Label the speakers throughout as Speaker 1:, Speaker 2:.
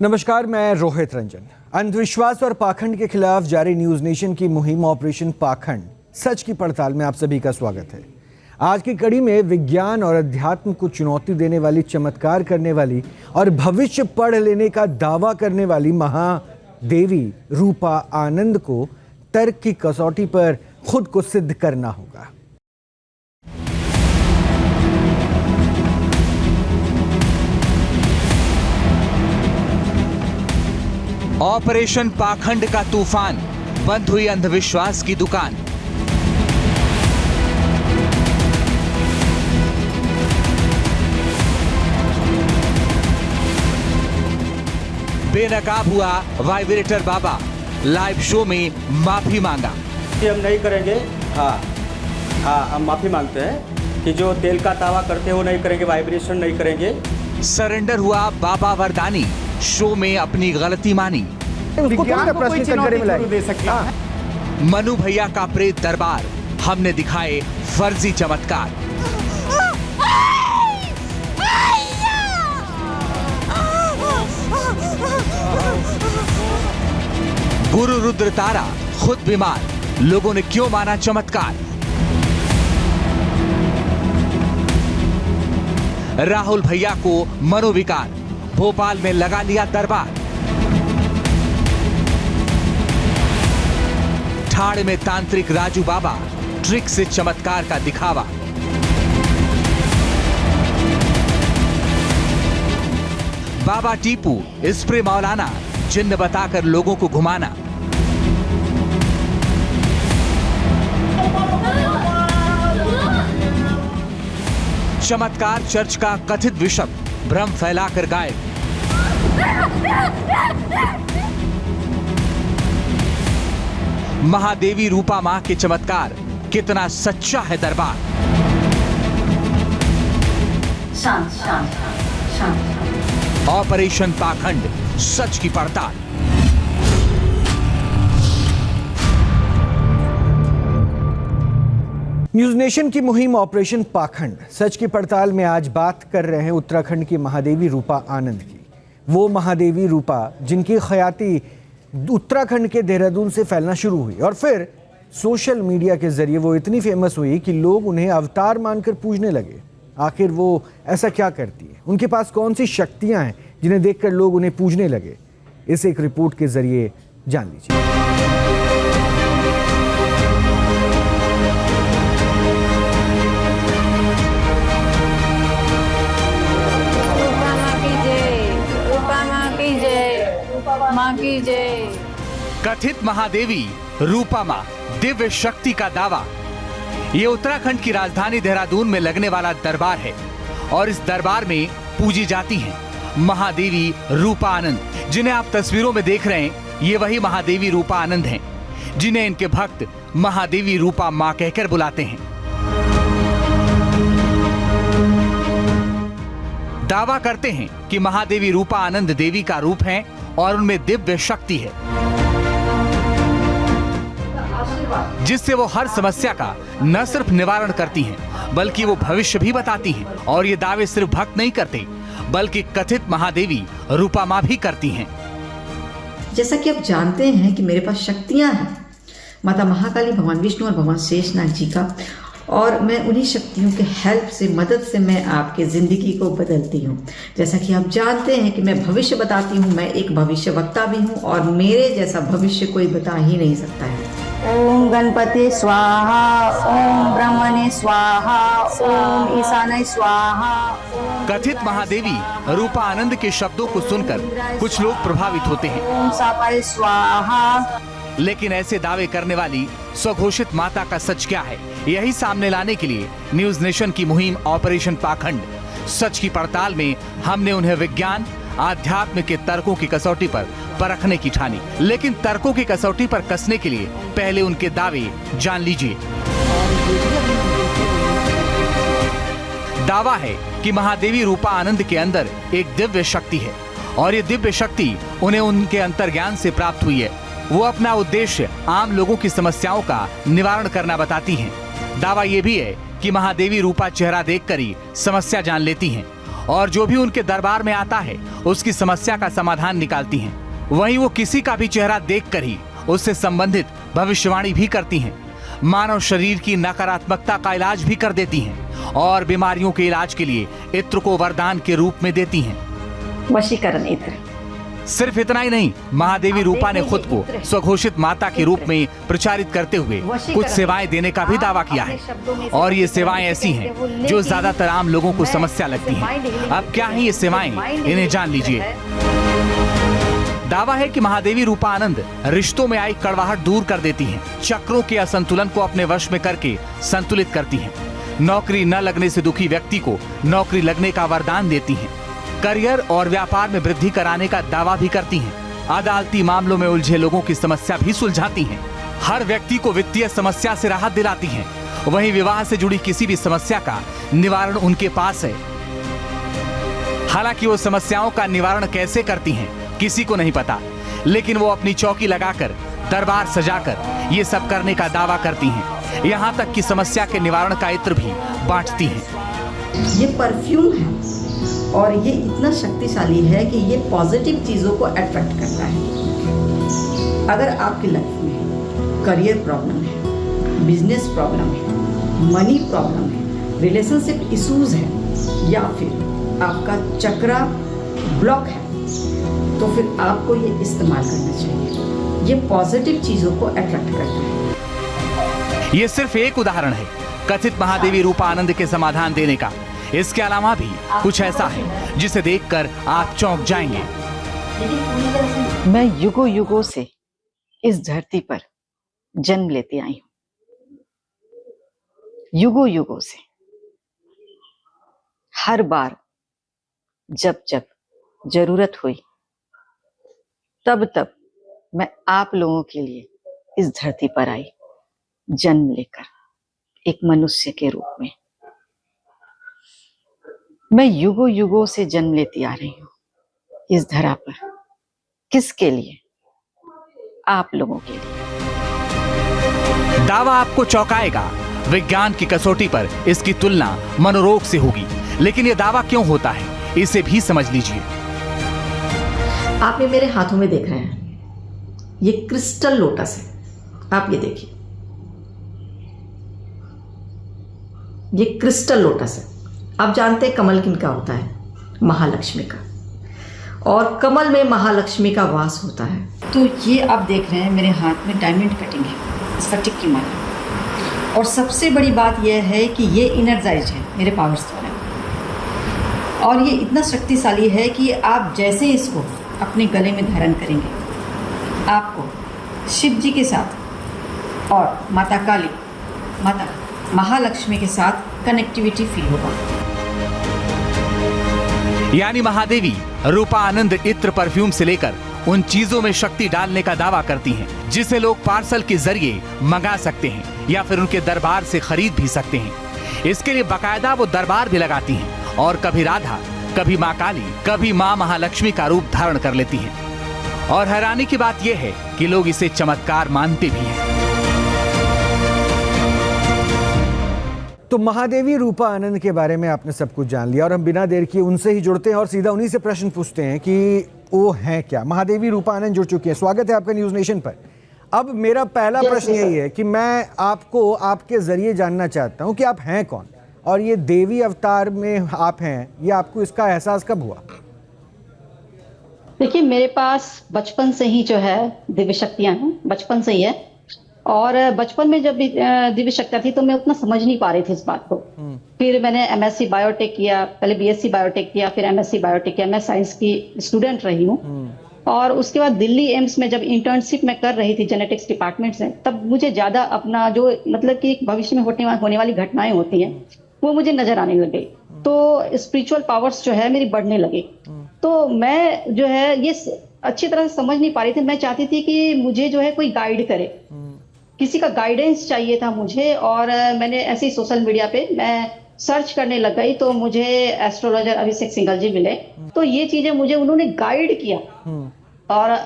Speaker 1: नमस्कार, मैं रोहित रंजन। अंधविश्वास और पाखंड के खिलाफ जारी न्यूज नेशन की मुहिम ऑपरेशन पाखंड सच की पड़ताल में आप सभी का स्वागत है। आज की कड़ी में विज्ञान और अध्यात्म को चुनौती देने वाली, चमत्कार करने वाली और भविष्य पढ़ लेने का दावा करने वाली महादेवी रूपा आनंद को तर्क की कसौटी पर खुद को सिद्ध करना होगा।
Speaker 2: ऑपरेशन पाखंड का तूफान, बंद हुई अंधविश्वास की दुकान। बेनकाब हुआ वाइब्रेटर बाबा, लाइव शो में माफी मांगा।
Speaker 3: कि हम नहीं करेंगे। हाँ, हम माफी मांगते हैं कि जो तेल का दावा करते हो नहीं करेंगे, वाइब्रेशन नहीं करेंगे।
Speaker 2: सरेंडर हुआ बाबा वरदानी, शो में अपनी गलती मानी।
Speaker 1: विज्ञान को कोई चुनौती दे सकता है।
Speaker 2: मनु भैया का प्रेत दरबार, हमने दिखाए फर्जी चमत्कार। गुरु रुद्र तारा खुद बीमार, लोगों ने क्यों माना चमत्कार। राहुल भैया को मनोविकार, भोपाल में लगा लिया दरबार। ठाड़ में तांत्रिक राजू बाबा, ट्रिक से चमत्कार का दिखावा। बाबा टीपू, स्प्रे मौलाना, जिन्न बताकर लोगों को घुमाना। चमत्कार चर्च का कथित विषम, भ्रम फैलाकर गायब। महादेवी रूपा मां के चमत्कार, कितना सच्चा है दरबार।
Speaker 4: शांत शांत शांत।
Speaker 2: ऑपरेशन पाखंड, सच की पड़ताल।
Speaker 1: न्यूज नेशन की मुहिम ऑपरेशन पाखंड सच की पड़ताल में आज बात कर रहे हैं उत्तराखंड की महादेवी रूपा आनंद की। वो महादेवी रूपा जिनकी ख्याति उत्तराखंड के देहरादून से फैलना शुरू हुई और फिर सोशल मीडिया के जरिए वो इतनी फेमस हुई कि लोग उन्हें अवतार मानकर पूजने लगे। आखिर वो ऐसा क्या करती है, उनके पास कौन सी शक्तियां हैं जिन्हें देखकर लोग उन्हें पूजने लगे, इसे एक रिपोर्ट के जरिए जान लीजिए।
Speaker 4: मां की जय।
Speaker 2: कथित महादेवी रूपा मां, दिव्य शक्ति का दावा। ये उत्तराखंड की राजधानी देहरादून में लगने वाला दरबार है और इस दरबार में पूजी जाती हैं महादेवी रूपा आनंद। जिन्हें आप तस्वीरों में देख रहे हैं, ये वही महादेवी रूपा आनंद हैं जिन्हें इनके भक्त महादेवी रूपा मां कहकर बुलाते हैं। दावा करते हैं कि महादेवी रूपा आनंद देवी का रूप है और उनमें दिव्य शक्ति है, जिससे वो हर समस्या का न सिर्फ निवारण करती हैं, बल्कि वो भविष्य भी बताती हैं। और ये दावे सिर्फ भक्त नहीं करते, बल्कि कथित महादेवी रूपा मां भी करती हैं।
Speaker 5: जैसा कि आप जानते हैं कि मेरे पास शक्तियां हैं, माता महाकाली, भगवान विष्णु और भगवान शेषनाग जी का, और मैं उन्हीं शक्तियों के हेल्प से, मदद से मैं आपके ज़िंदगी को बदलती हूँ। जैसा कि आप जानते हैं कि मैं भविष्य बताती हूँ, मैं एक भविष्य वक्ता भी हूँ और मेरे जैसा भविष्य कोई बता ही नहीं सकता है।
Speaker 4: ओम गणपति स्वाहा, ओम ब्रह्मणे स्वाहा, ओम ईशानाय स्वाहा।
Speaker 2: कथित महादेवी रूपा आनंद के शब्दों को सुनकर कुछ लोग प्रभावित होते हैं,
Speaker 4: ओम सापाय स्वाहा।
Speaker 2: लेकिन ऐसे दावे करने वाली स्वघोषित माता का सच क्या है, यही सामने लाने के लिए न्यूज नेशन की मुहिम ऑपरेशन पाखंड सच की पड़ताल में हमने उन्हें विज्ञान, आध्यात्म के तर्कों की कसौटी पर परखने की ठानी। लेकिन तर्कों की कसौटी पर कसने के लिए पहले उनके दावे जान लीजिए। दावा है कि महादेवी रूपा आनंद के अंदर एक दिव्य शक्ति है और ये दिव्य शक्ति उन्हें उनके अंतर्ज्ञान से प्राप्त हुई है। वो अपना उद्देश्य आम लोगों की समस्याओं का निवारण करना बताती हैं। दावा ये भी है कि महादेवी रूपा चेहरा देखकर ही समस्या जान लेती हैं और जो भी उनके दरबार में आता है उसकी समस्या का समाधान निकालती हैं। वहीं वो किसी का भी चेहरा देखकर ही उससे संबंधित भविष्यवाणी भी करती हैं। मानव शरीर की नकारात्मकता का इलाज भी कर देती हैं और बीमारियों के इलाज के लिए इत्र को वरदान के रूप में देती हैं।
Speaker 4: वशीकरण इत्र।
Speaker 2: सिर्फ इतना ही नहीं, महादेवी रूपा ने खुद को स्वघोषित माता के रूप में प्रचारित करते हुए कुछ सेवाएं देने का भी दावा किया है। और ये सेवाएं ऐसी हैं जो ज्यादातर आम लोगों को समस्या लगती हैं। अब क्या है ये सेवाएं, इन्हें जान लीजिए। दावा है कि महादेवी रूपा आनंद रिश्तों में आई कड़वाहट दूर कर देती हैं, चक्रों के असंतुलन को अपने वश में करके संतुलित करती हैं, नौकरी न लगने से दुखी व्यक्ति को नौकरी लगने का वरदान देती हैं, करियर और व्यापार में वृद्धि कराने का दावा भी करती हैं, अदालती मामलों में उलझे लोगों की समस्या भी सुलझाती हैं, हर व्यक्ति को वित्तीय समस्या से राहत दिलाती हैं। वहीं विवाह से जुड़ी किसी भी समस्या का निवारण उनके पास है। हालांकि वो समस्याओं का निवारण कैसे करती हैं किसी को नहीं पता, लेकिन वो अपनी चौकी लगाकर, दरबार सजाकर ये सब करने का दावा करती हैं। यहाँ तक कि समस्या के निवारण का इत्र भी बांटती हैं।
Speaker 5: ये परफ्यूम है और ये इतना शक्तिशाली है कि ये पॉजिटिव चीज़ों को अट्रैक्ट करता है। अगर आपकी लाइफ में करियर प्रॉब्लम है, बिजनेस प्रॉब्लम है, मनी प्रॉब्लम है, रिलेशनशिप इश्यूज है या फिर आपका चक्रा ब्लॉक है, तो फिर आपको ये इस्तेमाल करना चाहिए। ये पॉजिटिव चीज़ों को अट्रैक्ट करता है।
Speaker 2: ये सिर्फ एक उदाहरण है कथित महादेवी रूपा आनंद के समाधान देने का। इसके अलावा भी कुछ ऐसा है जिसे देखकर आप चौंक जाएंगे।
Speaker 4: मैं युगों युगों से इस धरती पर जन्म लेती आई हूं। युगों युगों से हर बार जब जब जरूरत हुई तब तब मैं आप लोगों के लिए इस धरती पर आई, जन्म लेकर एक मनुष्य के रूप में। मैं युगों युगों से जन्म लेती आ रही हूं इस धरा पर। किसके लिए? आप लोगों के लिए।
Speaker 2: दावा आपको चौंकाएगा। विज्ञान की कसौटी पर इसकी तुलना मनोरोग से होगी, लेकिन यह दावा क्यों होता है इसे भी समझ लीजिए।
Speaker 5: आप ये मेरे हाथों में देख रहे हैं, ये क्रिस्टल लोटस है। आप ये देखिए, ये क्रिस्टल लोटस है। आप जानते हैं कमल किनका होता है? महालक्ष्मी का। और कमल में महालक्ष्मी का वास होता है। तो ये आप देख रहे हैं मेरे हाथ में डायमंड कटिंग है, स्फटिक की माला। और सबसे बड़ी बात यह है कि ये इनर्जाइज है मेरे पावर्स द्वारा, और ये इतना शक्तिशाली है कि आप जैसे इसको अपने गले में धारण करेंगे, आपको शिव जी के साथ और माता काली, माता महालक्ष्मी के साथ कनेक्टिविटी फील होगा।
Speaker 2: यानी महादेवी रूपा आनंद इत्र परफ्यूम से लेकर उन चीजों में शक्ति डालने का दावा करती हैं जिसे लोग पार्सल के जरिए मंगा सकते हैं या फिर उनके दरबार से खरीद भी सकते हैं। इसके लिए बाकायदा वो दरबार भी लगाती हैं और कभी राधा, कभी माँ काली, कभी माँ महालक्ष्मी का रूप धारण कर लेती हैं। और हैरानी की बात यह है कि लोग इसे चमत्कार मानते भी हैं।
Speaker 1: तो महादेवी रूपा आनंद के बारे में आपने सब कुछ जान लिया और हम बिना देर किए उनसे ही जुड़ते हैं और सीधा उन्हीं से प्रश्न पूछते हैं कि वो हैं क्या। महादेवी रूपा आनंद जुड़ चुकी है। स्वागत है आपका न्यूज़ नेशन पर। अब मेरा पहला प्रश्न यही है कि मैं आपको आपके जरिए जानना चाहता हूं कि आप हैं कौन और ये देवी अवतार में आप हैं, ये आपको इसका एहसास कब हुआ?
Speaker 6: देखिए, मेरे पास बचपन से ही जो है दिव्य शक्तियां हैं, बचपन से ही है। और बचपन में जब दिव्य शक्तियां थी तो मैं उतना समझ नहीं पा रही थी इस बात को। फिर मैंने एमएससी बायोटेक किया, पहले बीएससी बायोटेक किया, फिर एमएससी बायोटेक किया। मैं साइंस की स्टूडेंट रही हूँ। और उसके बाद दिल्ली एम्स में जब इंटर्नशिप में कर रही थी जेनेटिक्स डिपार्टमेंट से, तब मुझे ज्यादा अपना जो मतलब कि भविष्य में होने वाली घटनाएं होती हैं वो मुझे नजर आने लगे। तो स्पिरिचुअल पावर्स जो है मेरी बढ़ने लगे। तो मैं जो है ये अच्छी तरह से समझ नहीं पा रही थी। मैं चाहती थी कि मुझे जो है कोई गाइड करे, किसी का गाइडेंस चाहिए था मुझे। और मैंने ऐसे ही सोशल मीडिया पे मैं सर्च करने लग गई तो मुझे एस्ट्रोलॉजर अभिषेक सिंघल जी मिले। तो ये चीजें मुझे उन्होंने गाइड किया और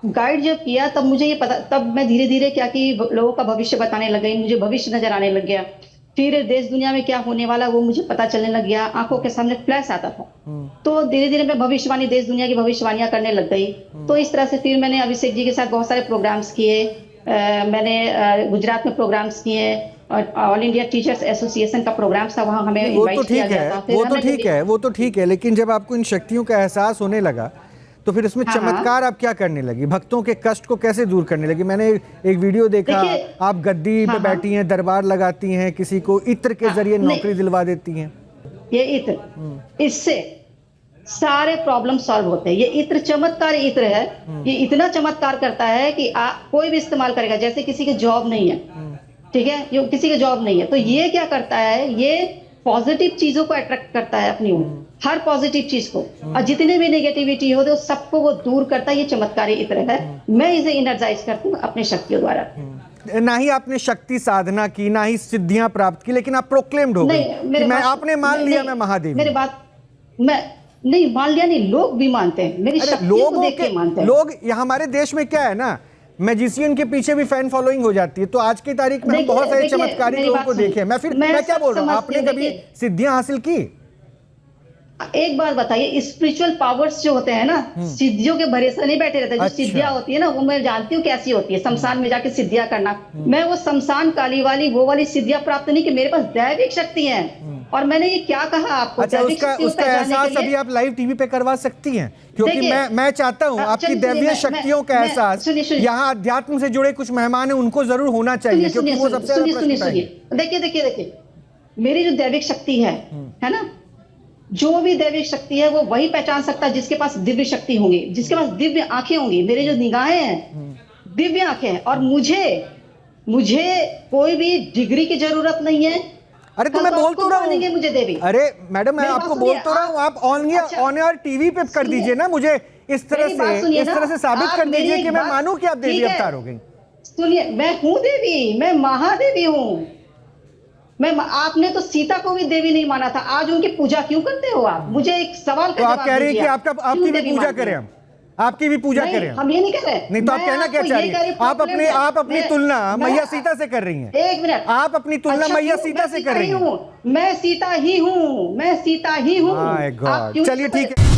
Speaker 6: गाइड जब किया तब मुझे ये पता, तब मैं धीरे धीरे क्या कि लोगों का भविष्य बताने लग गई, मुझे भविष्य नजर आने लग गया। फिर देश दुनिया में क्या होने वाला वो मुझे पता चलने लग गया, आंखों के सामने फ्लैश आता था। तो धीरे धीरे मैं भविष्यवाणी, देश दुनिया की भविष्यवाणियां करने लग गई। तो इस तरह से फिर मैंने अभिषेक जी के साथ बहुत सारे प्रोग्राम्स किए। मैंने गुजरात में प्रोग्राम्स किए और ऑल इंडिया टीचर्स एसोसिएशन का प्रोग्राम था, वहां हमें
Speaker 1: वो तो
Speaker 6: इनवाइट किया
Speaker 1: ठीक
Speaker 6: गया
Speaker 1: है,
Speaker 6: था।
Speaker 1: वो तो ठीक है, लेकिन जब आपको इन शक्तियों का एहसास होने लगा तो फिर इसमें
Speaker 6: हाँ,
Speaker 1: चमत्कार आप क्या करने लगी, भक्तों के कष्ट को कैसे दूर करने लगी? मैंने एक वीडियो देखा,
Speaker 6: देखिए,
Speaker 1: आप गद्दी पे बैठी हैं, दरबार लगाती हैं, किसी को इत्र के जरिए नौकरी दिलवा देती हैं।
Speaker 6: ये इत्र, इससे सारे प्रॉब्लम सॉल्व होते हैं। ये इत्र चमत्कार इत्र है। ये इतना चमत्कार करता है कि कोई भी इस्तेमाल करेगा। जैसे किसी के जॉब नहीं है, ठीक है, ये किसी के जॉब नहीं है, तो ये क्या करता है, ये पॉजिटिव चीजों को अट्रैक्ट करता है अपनी ओर, हर पॉजिटिव चीज को, और जितने भी नेगेटिविटी हो तो सबको वो दूर करता है। ये चमत्कारी इत्र है। मैं इसे इनर्जाइज करती हूँ अपने शक्तियों द्वारा।
Speaker 1: ना ही आपने शक्ति साधना की, ना ही सिद्धियां प्राप्त की, लेकिन आप प्रोक्लेम्ड हो गई कि मैं, आपने मान लिया मैं महादेवी।
Speaker 6: मेरी बात, मैं नहीं मान लिया, नहीं, लोग भी मानते हैं, मेरी शक्तियों को देख के मानते हैं
Speaker 1: लोग। यहाँ हमारे देश में क्या है ना, मैजिशियन के पीछे भी फैन फॉलोइंग हो जाती है। तो आज की तारीख में हम बहुत सारे चमत्कारी लोगों को देखे। मैं क्या बोल रहा हूँ, आपने कभी सिद्धियां हासिल की?
Speaker 6: एक बात बताइए, स्पिरिचुअल पावर्स जो होते हैं ना, सिद्धियों के भरोसे नहीं बैठे रहते। जो सिद्धियां होती है ना, वो मैं जानती हूँ कैसी होती है। शमशान में जाके सिद्धियां करना, मैं वो शमशान काली वाली वो वाली सिद्धियां प्राप्त नहीं की। मेरे पास दैविक शक्ति है। और मैंने ये क्या कहा आपको,
Speaker 1: अच्छा, उसका एहसास अभी आप लाइव टीवी पे करवा सकती हैं, क्योंकि मैं चाहता हूँ आपकी दैवीय शक्तियों का एहसास यहाँ अध्यात्म से जुड़े कुछ मेहमान हैं उनको जरूर होना चाहिए, क्योंकि वो सबसे ज्यादा प्रश्न उठाएंगे।
Speaker 6: देखिए, मेरी जो दैविक शक्ति है ना, जो भी दैविक शक्ति है वो वही पहचान सकता है जिसके पास दिव्य शक्ति होंगी, जिसके पास दिव्य आंखें होंगी। मेरे जो निगाहें हैं दिव्य आंखें हैं, और मुझे कोई भी डिग्री की जरूरत नहीं है।
Speaker 1: अरे तो मैं बोल तो रहा हूँ,
Speaker 6: मुझे देवी।
Speaker 1: अरे मैडम, मैं आपको बोल तो रहा हूँ, आप ऑन एयर टीवी पे कर दीजिए ना, मुझे इस तरह से साबित कर दीजिए कि मैं मानूं कि आप देवी अवतार हो गई।
Speaker 6: सुनिए, मैं हूँ देवी, मैं महादेवी हूँ। आपने तो सीता को भी देवी नहीं माना था, आज उनकी पूजा क्यों करते हो आप? मुझे एक सवाल का
Speaker 1: जवाब दीजिए। आप कह रहे हैं कि आपकी भी पूजा करें, हम आपकी भी पूजा करें?
Speaker 6: हम ये नहीं कह रहे।
Speaker 1: नहीं तो आप कहना क्या चाह रही हैं? आप अपनी तुलना मैया सीता से कर रही हैं।
Speaker 6: एक मिनट,
Speaker 1: आप अपनी तुलना मैया सीता से कर रही हैं।
Speaker 6: मैं सीता ही हूँ, मैं सीता ही हूँ।
Speaker 1: चलिए ठीक है।